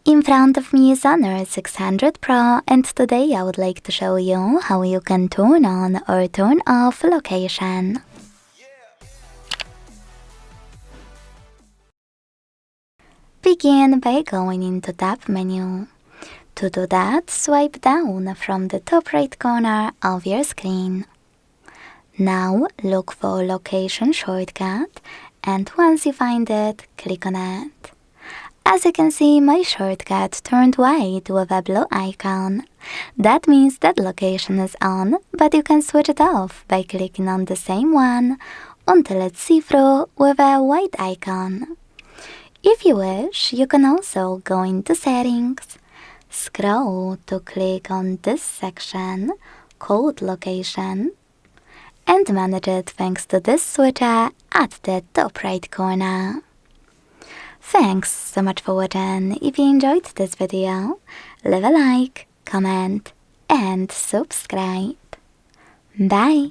In front of me is Honor 600 Pro, and today I would like to show you how you can turn on or turn off location. Begin by going into Tab menu. To do that, swipe down from the top right corner of your screen. Now look for Location shortcut, and once you find it, click on it. As you can see, my shortcut turned white with a blue icon. That means that location is on, but you can switch it off by clicking on the same one until it's see-through with a white icon. If you wish, you can also go into Settings, scroll to click on this section called Location, and manage it thanks to this switcher at the top right corner. Thanks so much for watching. If you enjoyed this video, leave a like, comment, and subscribe. Bye!